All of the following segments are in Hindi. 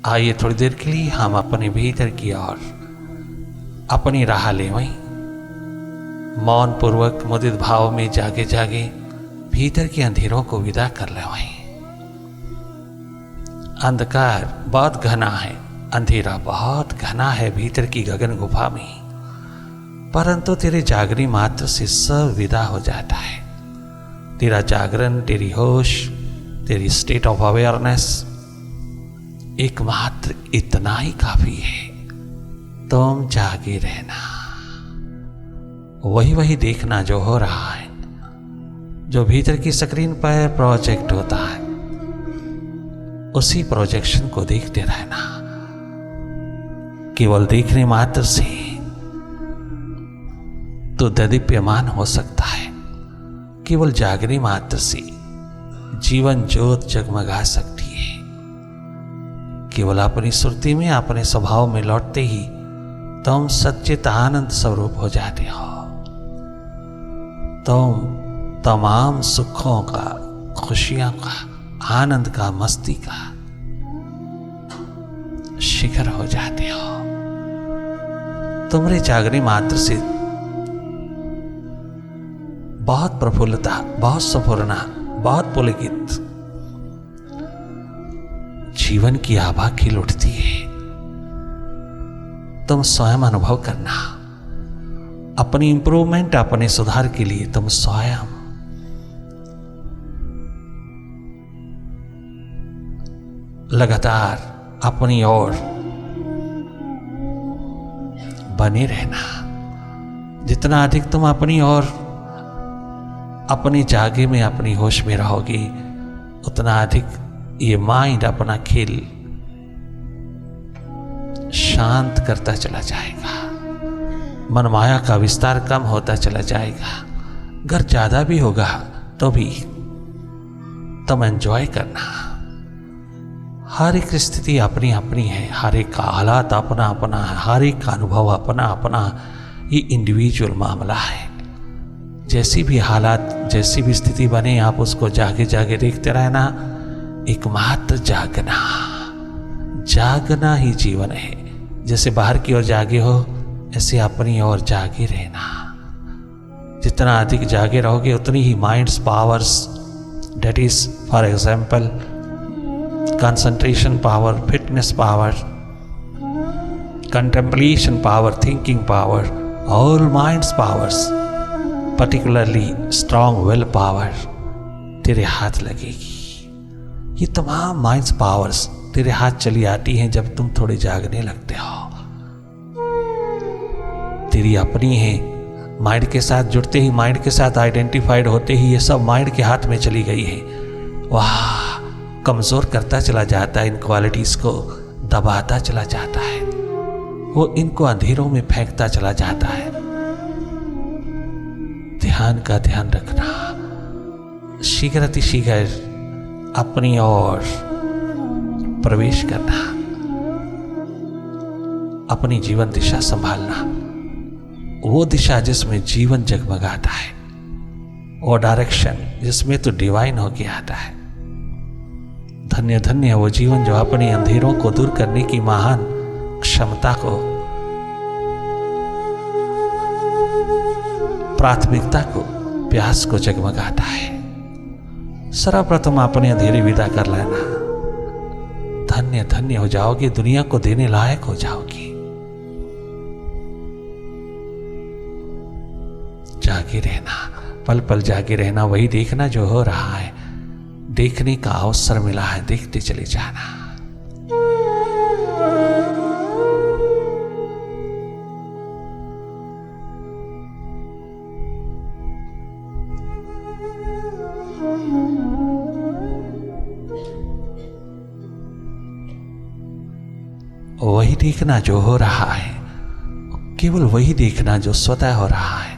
आइए थोड़ी देर के लिए हम अपने भीतर की ओर अपनी राह ले वहीं मौन पूर्वक मुदित भाव में जागे जागे भीतर के अंधेरों को विदा कर ले वहीं। अंधकार बहुत घना है, अंधेरा बहुत घना है भीतर की गगन गुफा में, परंतु तेरे जागने मात्र से सब विदा हो जाता है। तेरा जागरण, तेरी होश, तेरी स्टेट ऑफ अवेयरनेस एकमात्र इतना ही काफी है। तुम जागे रहना, वही वही देखना जो हो रहा है, जो भीतर की स्क्रीन पर प्रोजेक्ट होता है, उसी प्रोजेक्शन को देखते रहना। केवल देखने मात्र से तो दीप्यमान हो सकता है, केवल जागने मात्र से जीवन ज्योत जगमगा सकती है। केवल अपनी सुरती में, अपने स्वभाव में लौटते ही तुम सच्चित आनंद स्वरूप हो जाते हो। तुम तमाम सुखों का, खुशियों का, आनंद का, मस्ती का शिखर हो जाते हो। तुम्हारे जागने मात्र से बहुत प्रफुल्लता, बहुत सफुरना, बहुत पुलकित जीवन की आभा खिल उठती है। तुम स्वयं अनुभव करना, अपनी इंप्रूवमेंट, अपने सुधार के लिए तुम स्वयं लगातार अपनी ओर बने रहना। जितना अधिक तुम अपनी ओर, अपनी जागे में, अपनी होश में रहोगे, उतना अधिक ये माइंड अपना खेल शांत करता चला जाएगा। मनमाया का विस्तार कम होता चला जाएगा। अगर ज्यादा भी होगा तो भी तुम एंजॉय करना। हर एक स्थिति अपनी अपनी है, हर एक का हालात अपना अपना है, हर एक का अनुभव अपना अपना। ये इंडिविजुअल मामला है। जैसी भी हालात, जैसी भी स्थिति बने, आप उसको जागे जागे देखते रहना। एकमात्र जागना, जागना ही जीवन है। जैसे बाहर की ओर जागे हो, ऐसे अपनी ओर जागे रहना। जितना अधिक जागे रहोगे उतनी ही minds powers, that is for example concentration power, fitness power, contemplation power, thinking power, all minds powers, particularly strong will power तेरे हाथ लगेगी। ये तमाम माइंड्स पावर्स तेरे हाथ चली आती हैं जब तुम थोड़े जागने लगते हो। तेरी अपनी है, माइंड के साथ जुड़ते ही, माइंड के साथ आइडेंटिफाइड होते ही ये सब माइंड के हाथ में चली गई है। वाह, कमजोर करता चला जाता है, इन क्वालिटीज को दबाता चला जाता है, वो इनको अंधेरों में फेंकता चला जाता है। ध्यान का ध्यान रखना, शीघ्र अतिशीघ्र अपनी ओर प्रवेश करना, अपनी जीवन दिशा संभालना। वो दिशा जिसमें जीवन जगमगाता है, वो डायरेक्शन जिसमें तो डिवाइन होके आता है। धन्य धन्य है वो जीवन जो अपने अंधेरों को दूर करने की महान क्षमता को, प्राथमिकता को, प्यास को जगमगाता है। सर्वप्रथम अपने अंधेरे विदा कर लेना। धन्य धन्य हो जाओगे, दुनिया को देने लायक हो जाओगे। जागे रहना, पल पल जागे रहना, वही देखना जो हो रहा है। देखने का अवसर मिला है, देखते चले जाना। वही देखना जो हो रहा है, केवल वही देखना जो स्वतः हो रहा है,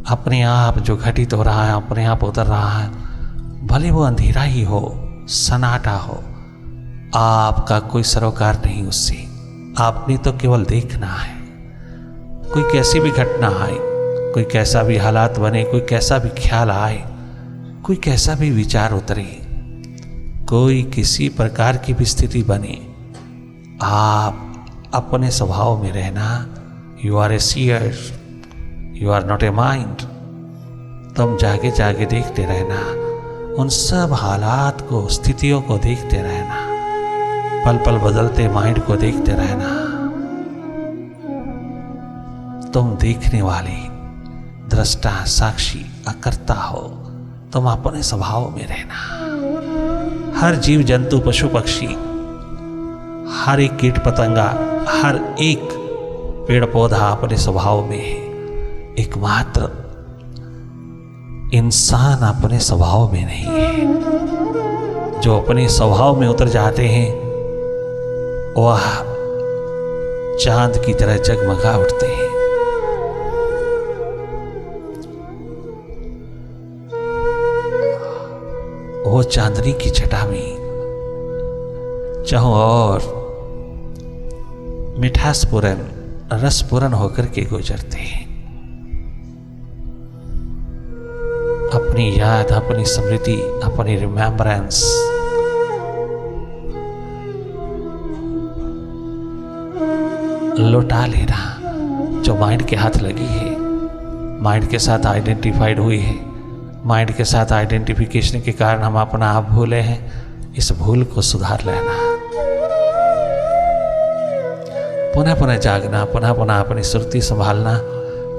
अपने आप जो घटित हो रहा है, अपने आप उतर रहा है। भले वो अंधेरा ही हो, सन्नाटा हो, आपका कोई सरोकार नहीं उससे। आपने तो केवल देखना है। कोई कैसी भी घटना आए, कोई कैसा भी हालात बने, कोई कैसा भी ख्याल आए, कोई कैसा भी विचार उतरे, कोई किसी प्रकार की भी स्थिति बने, आप अपने स्वभाव में रहना। You are a seer, you are not a mind. तुम जागे जागे देखते रहना, उन सब हालात को, स्थितियों को देखते रहना, पल पल बदलते माइंड को देखते रहना। तुम देखने वाले, दृष्टा, साक्षी, अकर्ता हो। तुम अपने स्वभाव में रहना। हर जीव जंतु, पशु पक्षी, हर एक कीट पतंगा, हर एक पेड़ पौधा अपने स्वभाव में है। एकमात्र इंसान अपने स्वभाव में नहीं है। जो अपने स्वभाव में उतर जाते हैं वह चांद की तरह जगमगा उठते हैं। वो चांदनी की छटा में चाहों और मिठासपूर्ण, रसपूर्ण होकर के गुजरते हैं। अपनी याद, अपनी स्मृति, अपनी रिमेम्बरेंस लौटा लेना जो माइंड के हाथ लगी है, माइंड के साथ आइडेंटिफाइड हुई है। माइंड के साथ आइडेंटिफिकेशन के कारण हम अपना आप भूले हैं। इस भूल को सुधार लेना, पुनः पुनः जागना, पुनः पुनः अपनी सुरती संभालना,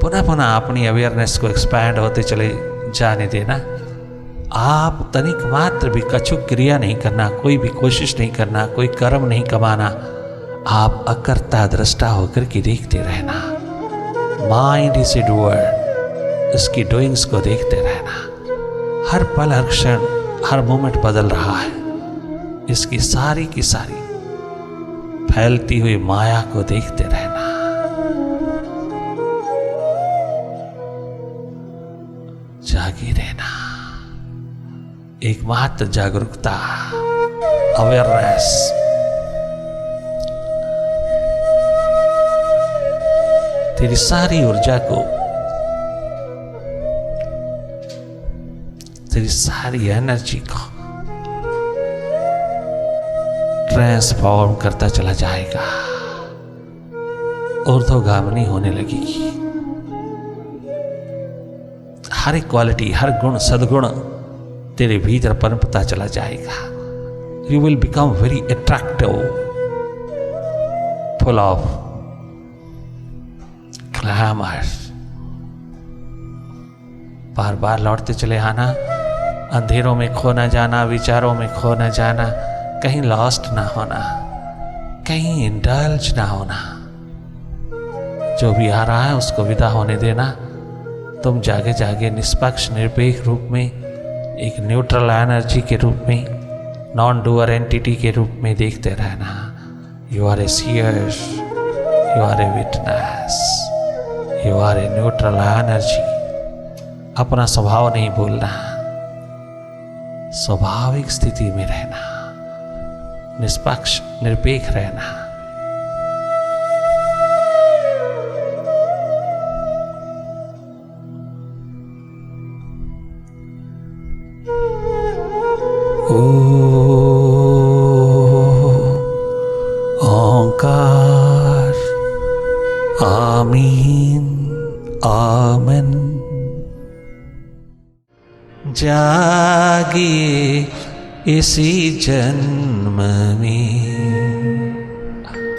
पुनः पुनः अपनी अवेयरनेस को एक्सपैंड होते चले जाने देना। आप तनिक मात्र भी कछुक क्रिया नहीं करना, कोई भी कोशिश नहीं करना, कोई कर्म नहीं कमाना। आप अकर्ता दृष्टा होकर के देखते रहना। माइंड इज ए डूअर, उसकी डूइंग्स को देखते रहना। हर पल, हर क्षण, हर मोमेंट बदल रहा है। इसकी सारी की सारी फैलती हुई माया को देखते रहना। जागे रहना। एकमात्र जागरूकता, अवेयरनेस, तेरी सारी ऊर्जा को, तेरी सारी एनर्जी को ट्रांसफॉर्म करता चला जाएगा। ऊर्ध्वगामिनी होने लगेगी। हर एक क्वालिटी, हर गुण, सद्गुण तेरे भीतर पनपता चला जाएगा। You will become very attractive, full of glamour. बार बार लौटते चले आना, अंधेरों में खो न जाना, विचारों में खो न जाना, कहीं लॉस्ट ना होना, कहीं इंडल्ज ना होना। जो भी आ रहा है उसको विदा होने देना। तुम जागे जागे निष्पक्ष, निरपेक्ष रूप में, एक न्यूट्रल एनर्जी के रूप में, नॉन डूअर एंटिटी के रूप में देखते रहना। You are a seer, you are a witness, you are a neutral energy. अपना स्वभाव नहीं भूलना, स्वाभाविक स्थिति में रहना, निष्पक्ष, निरपेक्ष रहना। ओंकार, आमीन, आमन। जागिए इसी जन्म में,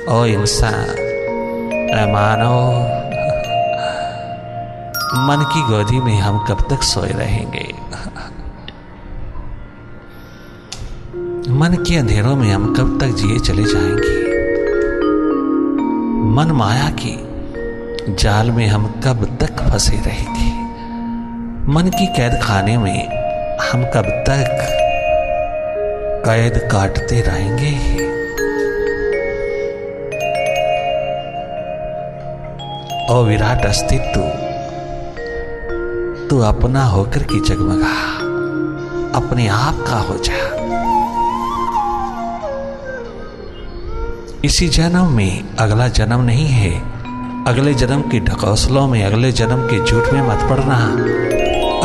ओ इंसान, मानो, मन की गोदी में हम कब तक सोए रहेंगे? मन के अंधेरों में हम कब तक जिए चले जाएंगे? मन माया की जाल में हम कब तक फंसे रहेंगे? मन की कैद खाने में हम कब तक कैद काटते रहेंगे? ओ विराट अस्तित्व, तू अपना होकर की जगमगा, अपने आप का हो जा। इसी जन्म में अगला जन्म नहीं है। अगले जन्म की ढकोसलों में, अगले जन्म के झूठ में मत पड़ना।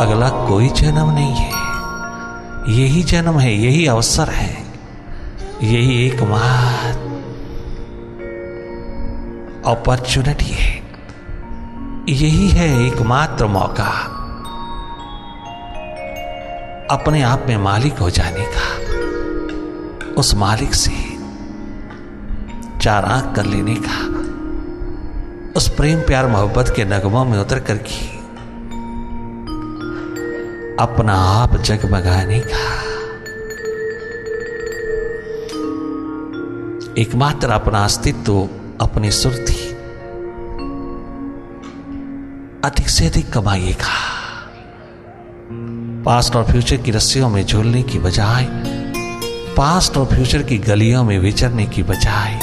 अगला कोई जन्म नहीं है, यही जन्म है, यही अवसर है, यही एकमात्र अपॉर्चुनिटी है, यही है एकमात्र मौका अपने आप में मालिक हो जाने का, उस मालिक से चार आंख कर लेने का, उस प्रेम प्यार मोहब्बत के नगमों में उतर करके अपना आप जगमगाने का। एकमात्र अपना अस्तित्व, अपनी सुर्ती अधिक से अधिक कमाइएगा। पास्ट और फ्यूचर की रस्सियों में झूलने की बजाय, पास्ट और फ्यूचर की गलियों में विचरने की बजाय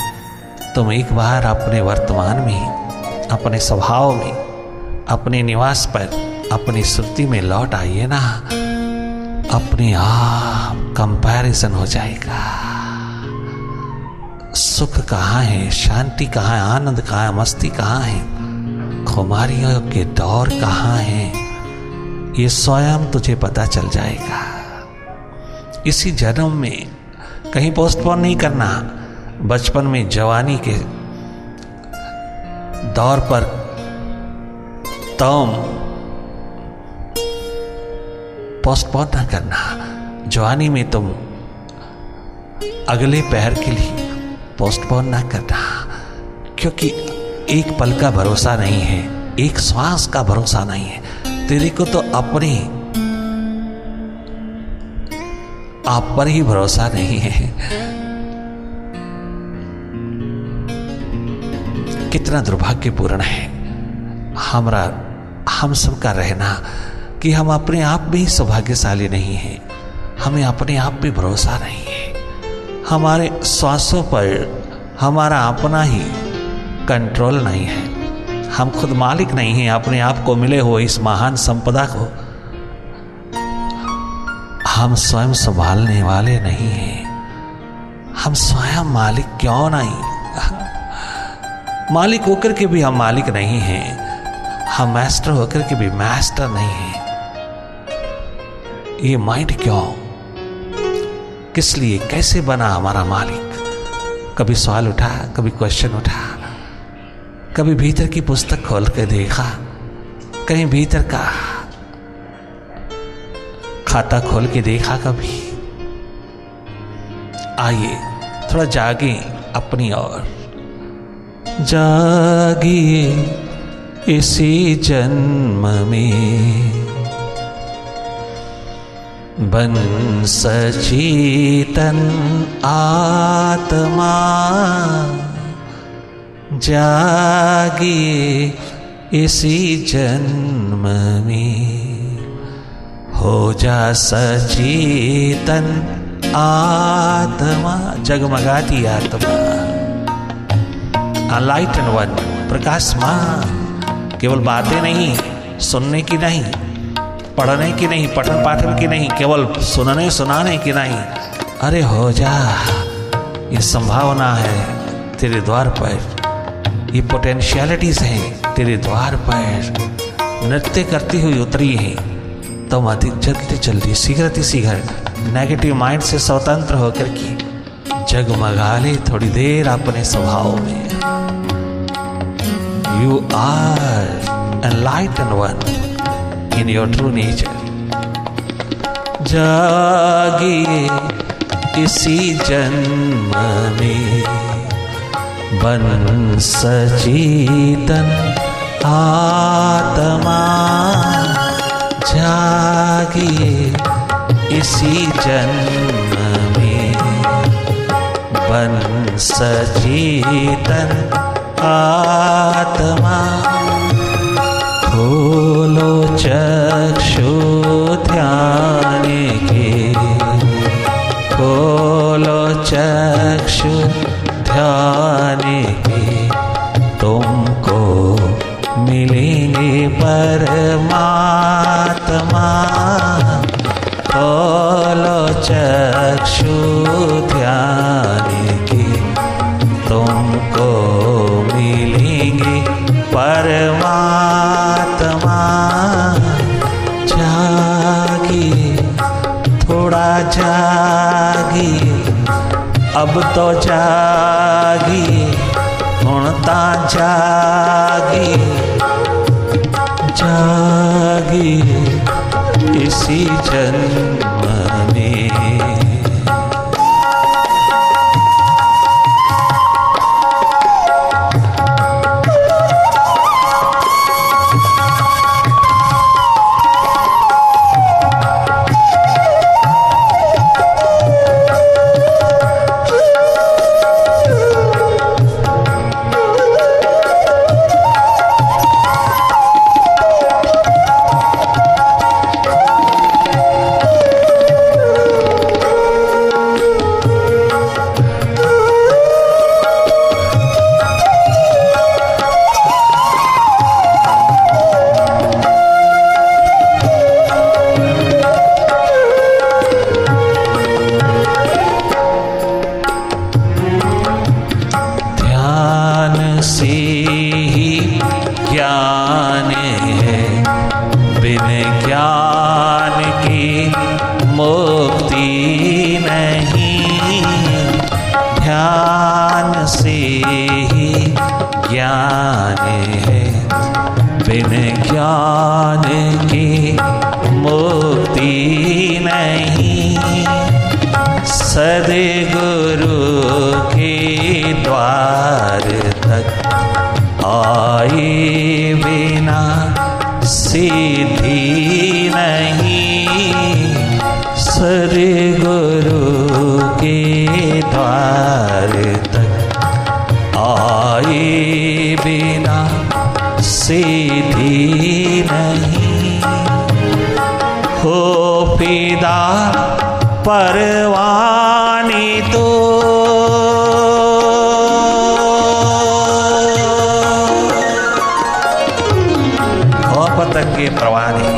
तुम एक बार अपने वर्तमान में, अपने स्वभाव में, अपने निवास पर, अपनी सुर्ती में लौट आइए ना। अपने आप कंपैरिजन हो जाएगा। सुख कहाँ है, शांति कहाँ है, आनंद कहाँ है, मस्ती कहाँ है, खुमारियों के दौर कहाँ है, ये स्वयं तुझे पता चल जाएगा। इसी जन्म में कहीं पोस्टपोन नहीं करना। बचपन में, जवानी के दौर पर तुम पोस्टपोन ना करना। जवानी में तुम अगले पहर के लिए पोस्टपोन ना करना, क्योंकि एक पल का भरोसा नहीं है, एक श्वास का भरोसा नहीं है। तेरे को तो अपने आप पर ही भरोसा नहीं है। कितना दुर्भाग्यपूर्ण है हम सबका रहना कि हम अपने आप में ही सौभाग्यशाली नहीं हैं। हमें अपने आप पे भरोसा नहीं है। हमारे श्वासों पर हमारा अपना ही कंट्रोल नहीं है। हम खुद मालिक नहीं हैं अपने आप को मिले हो इस महान संपदा को। हम स्वयं संभालने वाले नहीं हैं। हम स्वयं मालिक क्यों नहीं? मालिक होकर के भी हम मालिक नहीं हैं। हम मास्टर होकर के भी मास्टर नहीं हैं। ये माइंड क्यों, किस लिए, कैसे बना हमारा मालिक? कभी सवाल उठा, कभी क्वेश्चन उठा, कभी भीतर की पुस्तक खोल के देखा, कहीं भीतर का खाता खोल के देखा कभी? आइए थोड़ा जागे अपनी ओर, जागिए इसी जन्म में, बन सचेतन आत्मा, जागिए इसी जन्म में, हो जा सचेतन आत्मा, जगमगाती आत्मा, अनलाइटन वन, प्रकाशमान। केवल बातें नहीं, सुनने की नहीं, पढ़ने की नहीं, पठन पाठन की नहीं, केवल सुनने सुनाने की नहीं। अरे हो जा, ये संभावना है तेरे द्वार पर, ये पोटेंशियलिटीज हैं तेरे द्वार पर, नृत्य करती हुई उतरी है। तुम अधिक जल्दी जल्दी शीघ्र नेगेटिव माइंड से स्वतंत्र होकर के जगमगा ले थोड़ी देर अपने स्वभाव में। You are enlightened one in your true nature. जागिए इसी जन्म में, बन सचेतन आत्मा, जागिए इसी जन्म में, बन सचेतन आत्मा। खोलो चक्षु ध्यान के, खोलो चक्षु ध्यान के, तुमको मिलेंगे परमात्मा। खोलो चक्षु ध्यान के, तुमको मिलेंगे परमात्मा। जागिए, थोड़ा जागिए, अब तो जागिए, हुण तां जागी जागी इसी जन्म में। परवानी तो मोहब्बत के परवाने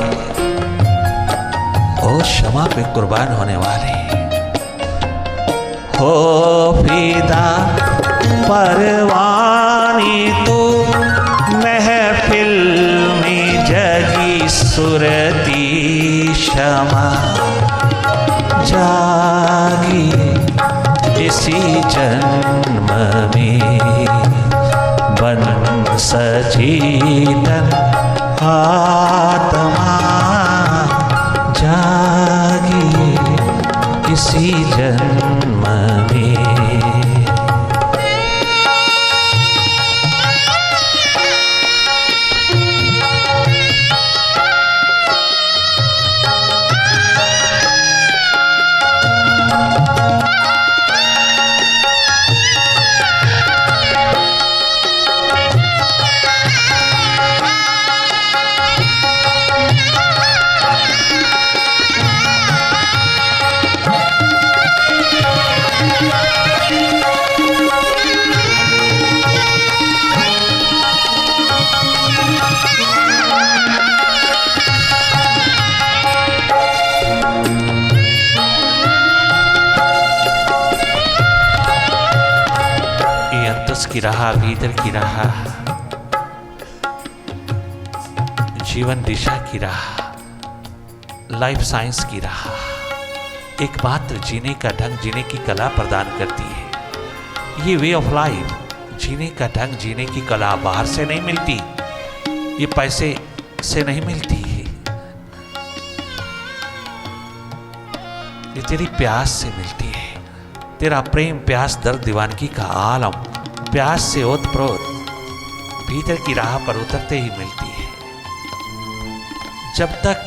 ओ क्षमा पे कुर्बान होने वाले हो फिदा परवानी तो महफिल में जगी सुरती क्षमा जागी इसी जन्म में बन सचेतन आत्मा जागी इसी जन्म में। की राह भीतर की राह जीवन दिशा की राह लाइफ साइंस की राह एकमात्र जीने का ढंग जीने की कला प्रदान करती है। ये वे ऑफ लाइफ जीने का ढंग जीने की कला बाहर से नहीं मिलती, ये पैसे से नहीं मिलती है, ये तेरी प्यास से मिलती है। तेरा प्रेम प्यास दर्द दीवानगी का आलम प्यास से ओतप्रोत भीतर की राह पर उतरते ही मिलती है। जब तक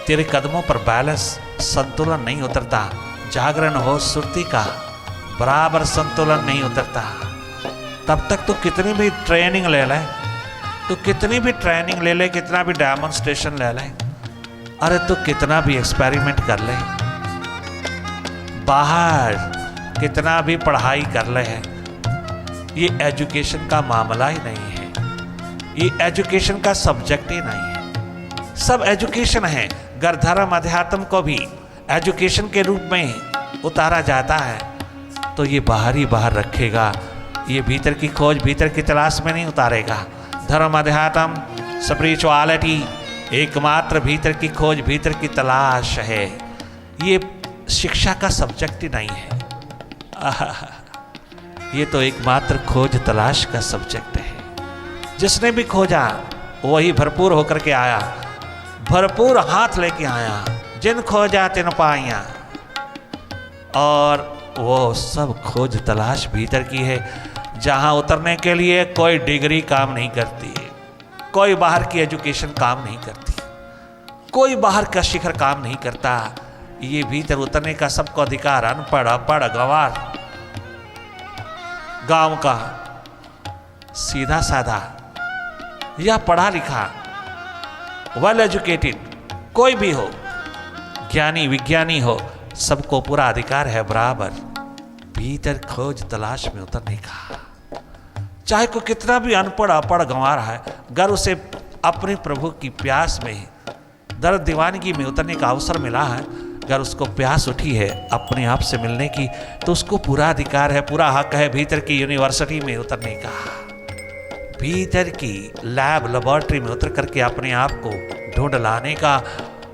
तेरे कदमों पर बैलेंस संतुलन नहीं उतरता, जागरण हो सुरती का बराबर संतुलन नहीं उतरता, तब तक तो कितनी भी ट्रेनिंग ले ले, तो कितनी भी ट्रेनिंग ले ले, कितना भी डेमोन्स्ट्रेशन ले ले, अरे तो कितना भी एक्सपेरिमेंट कर ले, बाहर कितना भी पढ़ाई कर ले है, ये एजुकेशन का मामला ही नहीं है, ये एजुकेशन का सब्जेक्ट ही नहीं है। सब एजुकेशन है। घर धर्म अध्यात्म को भी एजुकेशन के रूप में उतारा जाता है, तो ये बाहर ही बाहर रखेगा, ये भीतर की खोज भीतर की तलाश में नहीं उतारेगा। धर्म अध्यात्म स्पिरिचुअलिटी एकमात्र भीतर की खोज भीतर की तलाश है, ये शिक्षा का सब्जेक्ट ही नहीं है। ये तो एकमात्र खोज तलाश का सब्जेक्ट है। जिसने भी खोजा वही भरपूर होकर के आया, भरपूर हाथ लेके आया। जिन खोजा तिन पाया। और वो सब खोज तलाश भीतर की है, जहां उतरने के लिए कोई डिग्री काम नहीं करती, कोई बाहर की एजुकेशन काम नहीं करती, कोई बाहर का शिखर काम नहीं करता। ये भीतर उतरने का सबको अधिकार। अनपढ़, अपढ़, गंवार, गांव का सीधा साधा या पढ़ा लिखा, वेल एजुकेटेड, कोई भी हो, ज्ञानी विज्ञानी हो, सबको पूरा अधिकार है बराबर भीतर खोज तलाश में उतरने का। चाहे कोई कितना भी अनपढ़, अपढ़, गंवार है, अगर उसे अपने प्रभु की प्यास में, दर्द दीवानगी में उतरने का अवसर मिला है, अगर उसको प्यास उठी है अपने आप से मिलने की, तो उसको पूरा अधिकार है, पूरा हक है भीतर की यूनिवर्सिटी में उतरने का, भीतर की लैब लेबोरेटरी में उतर करके अपने आप को ढूंढ लाने का।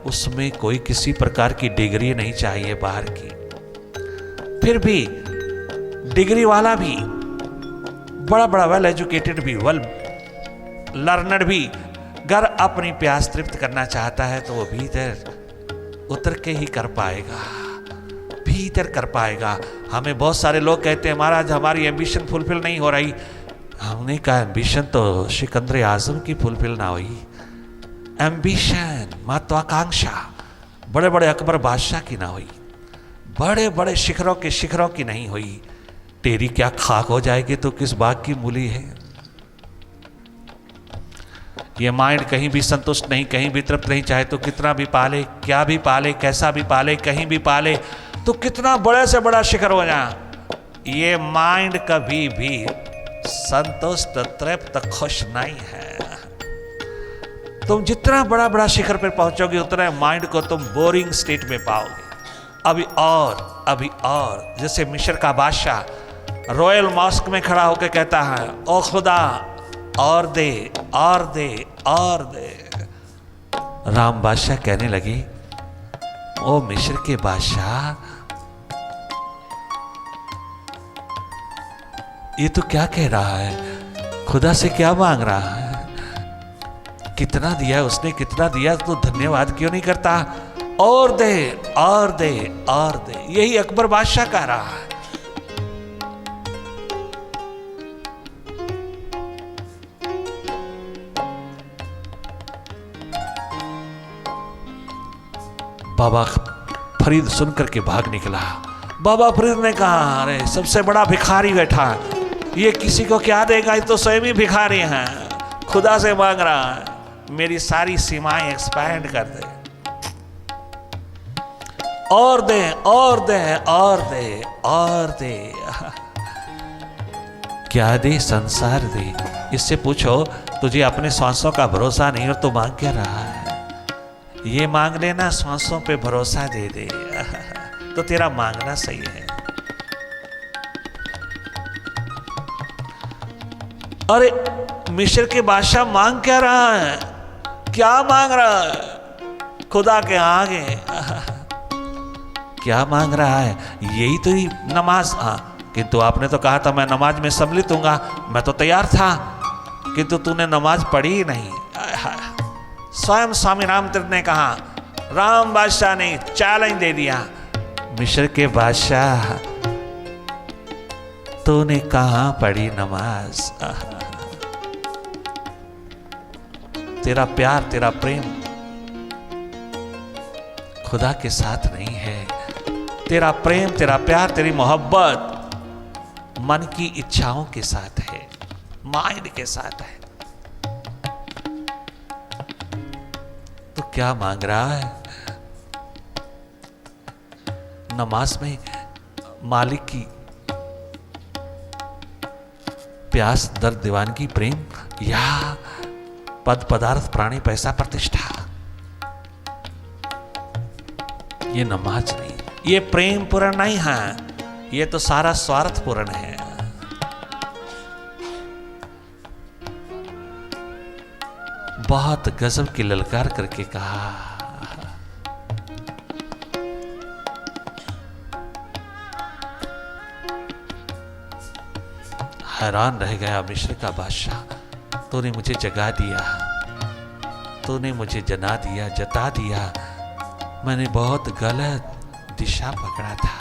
उसमें कोई किसी प्रकार की डिग्री नहीं चाहिए बाहर की। फिर भी डिग्री वाला भी, बड़ा बड़ा वेल एजुकेटेड भी, वेल लर्नड भी, अगर अपनी प्यास तृप्त करना चाहता है तो वो भीतर उतर के ही कर पाएगा, भीतर कर पाएगा। हमें बहुत सारे लोग कहते हैं महाराज हमारी एम्बिशन फुलफिल नहीं हो रही। हमने कहा एम्बिशन तो सिकंदर आजम की फुलफिल ना हुई, एम्बिशन महत्वाकांक्षा बड़े बड़े अकबर बादशाह की ना हुई, बड़े बड़े शिखरों के शिखरों की नहीं हुई। तेरी क्या खाक हो जाएगी तो किस बाग की मूली है। ये माइंड कहीं भी संतुष्ट नहीं, कहीं भी तृप्त नहीं, चाहे तो कितना भी पाले, क्या भी पाले, कैसा भी पाले, कहीं भी पाले, तो कितना बड़े से बड़ा शिखर हो जाए, ये माइंड कभी भी संतुष्ट, तृप्त, खुश नहीं है। तुम जितना बड़ा बड़ा शिखर पर पहुंचोगे उतना माइंड को तुम बोरिंग स्टेट में पाओगे। अभी और, अभी और। जैसे मिस्र का बादशाह रॉयल मॉस्क में खड़ा होकर कहता है, ओ खुदा और दे, और दे, और दे। राम बादशाह कहने लगे, ओ मिस्र के बादशाह, ये तो क्या कह रहा है, खुदा से क्या मांग रहा है, कितना दिया उसने, कितना दिया, तो धन्यवाद क्यों नहीं करता। और दे, और दे, और दे। यही अकबर बादशाह कह रहा है। बाबा फरीद सुनकर के भाग निकला। बाबा फरीद ने कहा, अरे सबसे बड़ा भिखारी बैठा, ये किसी को क्या देगा, ये तो स्वयं ही भिखारी है, खुदा से मांग रहा है मेरी सारी सीमाएं एक्सपैंड कर दे, और दे, और दे, और दे, और दे। क्या दे, संसार दे। इससे पूछो तुझे अपने सांसों का भरोसा नहीं और तू मांग क्या रहा है। ये मांग लेना, सांसों पे भरोसा दे दे तो तेरा मांगना सही है। अरे मिस्र के बादशाह मांग क्या रहा है, क्या मांग रहा है खुदा के आगे, क्या मांग रहा है, यही तो ही नमाज। हाँ, किंतु आपने तो कहा था मैं नमाज में सम्मिलित हूंगा, मैं तो तैयार था, किंतु तूने नमाज पढ़ी ही नहीं। स्वयं स्वामी रामतीर्थ ने कहा, राम बादशाह ने चैलेंज दे दिया, मिस्र के बादशाह तूने कहां पढ़ी नमाज। तेरा प्यार, तेरा प्रेम खुदा के साथ नहीं है। तेरा प्रेम, तेरा प्यार, तेरी मोहब्बत मन की इच्छाओं के साथ है, माइंड के साथ है। तो क्या मांग रहा है। नमाज में मालिक की प्यास, दर्द, दीवानगी, प्रेम, या पद, पदार्थ, प्राणी, पैसा, प्रतिष्ठा, ये नमाज नहीं, ये प्रेम पूर्ण नहीं है, ये तो सारा स्वार्थ पूर्ण है। बहुत गजब की ललकार करके कहा, हैरान रह गया मिस्र का बादशाह, तूने मुझे जगा दिया, तूने मुझे जना दिया, जता दिया, मैंने बहुत गलत दिशा पकड़ा था।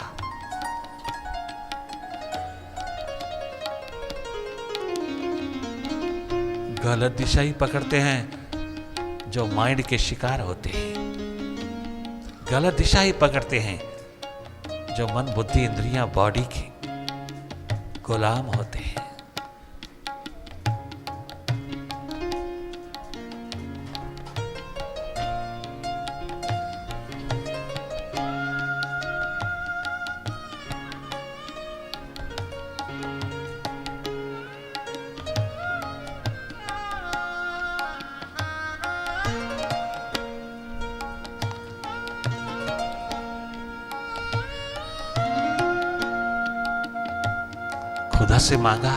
गलत दिशा ही पकड़ते हैं जो माइंड के शिकार होते हैं, गलत दिशा ही पकड़ते हैं जो मन बुद्धि इंद्रियां बॉडी के गुलाम होते हैं। खुदा से मांगा,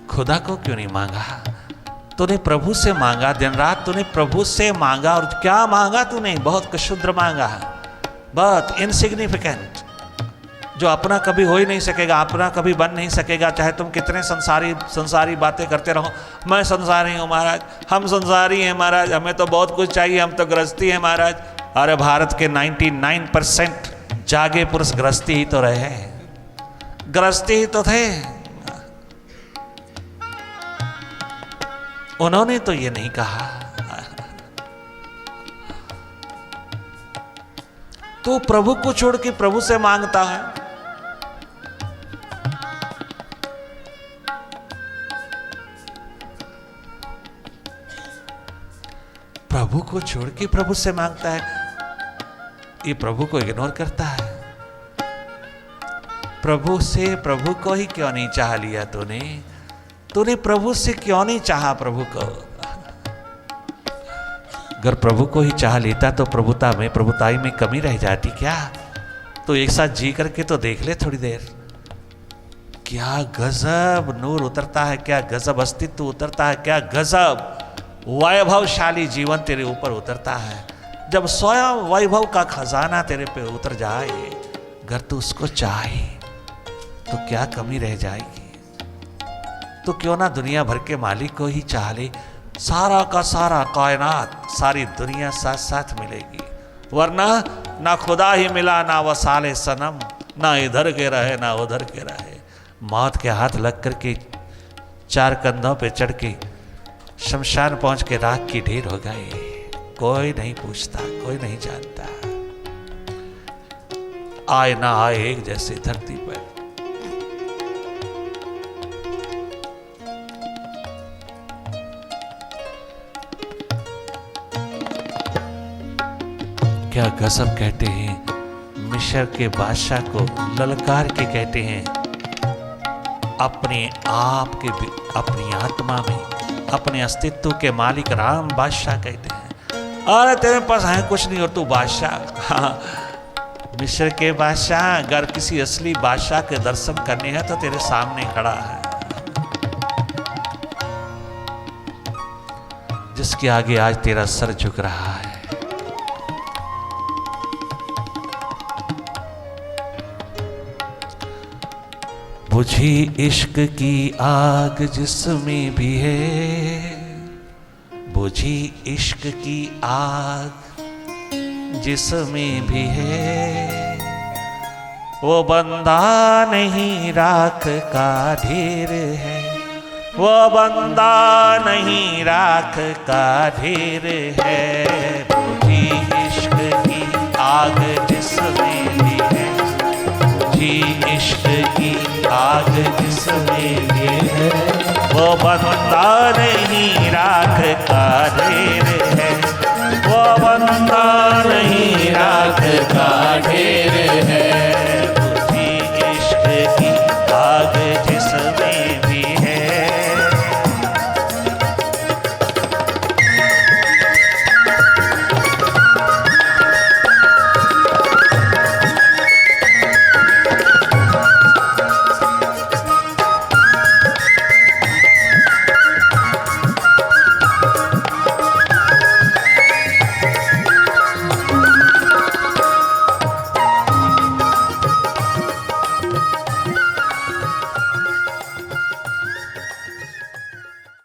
खुदा को क्यों नहीं मांगा? तूने प्रभु से मांगा, दिन रात तूने प्रभु से मांगा, और क्या मांगा तूने? बहुत क्षुद्र मांगा, बहुत इनसिग्निफिकेंट, जो अपना कभी हो ही नहीं सकेगा, अपना कभी बन नहीं सकेगा। चाहे तुम कितने संसारी बातें करते रहो, मैं संसारी हूँ महाराज, हम संसारी हैं महाराज, हमें तो बहुत कुछ चाहिए, हम तो गृहस्थी हैं महाराज। अरे भारत के 99% जागे पुरुष गृहस्थी ही तो रहे, गृहस्थी ही तो थे। उन्होंने तो ये नहीं कहा। तो प्रभु को छोड़ के प्रभु से मांगता है। प्रभु को छोड़ के प्रभु से मांगता है, ये प्रभु को इग्नोर करता है। प्रभु से प्रभु को ही क्यों नहीं चाह लिया तूने? तूने प्रभु से क्यों नहीं चाहा प्रभु को? अगर प्रभु को ही चाह लेता तो प्रभुताई में कमी रह जाती क्या? तो एक साथ जी करके तो देख ले थोड़ी देर, क्या गजब नूर उतरता है, क्या गजब अस्तित्व उतरता है, क्या गजब वैभवशाली जीवन तेरे ऊपर उतरता है। जब स्वयं वैभव का खजाना तेरे पे उतर जाए, अगर तू उसको चाहे तो क्या कमी रह जाएगी? तो क्यों ना दुनिया भर के मालिक को ही चाह ले, सारा का सारा कायनात, सारी दुनिया साथ साथ मिलेगी। वरना ना खुदा ही मिला, ना वसाले सनम, ना इधर के रहे ना उधर के रहे। मौत के हाथ लग करके 4 कंधों पे चढ़ के शमशान पहुंच के राख की ढेर हो गए। कोई नहीं पूछता, कोई नहीं जानता। आए ना आए एक जैसे धरती पर। क्या गजब कहते हैं, मिस्र के बादशाह को ललकार के कहते हैं, अपने आप के, अपनी आत्मा में, अपने अस्तित्व के मालिक राम बादशाह कहते हैं। अरे तेरे पास है कुछ नहीं और तू बादशाह। हाँ, मिस्र के बादशाह, अगर किसी असली बादशाह के दर्शन करने हैं तो तेरे सामने खड़ा है, जिसके आगे आज तेरा सर झुक रहा है। बुझी इश्क की आग जिसमें भी है, बुझी इश्क की आग जिसमें भी है, वो बंदा नहीं राख का ढेर है, वो बंदा नहीं राख का ढेर है। बुझी इश्क की आग जिसमें भी है, बुझी इश्क की आग जिसमें भी है, वो बंदा नहीं राख का ढेर है।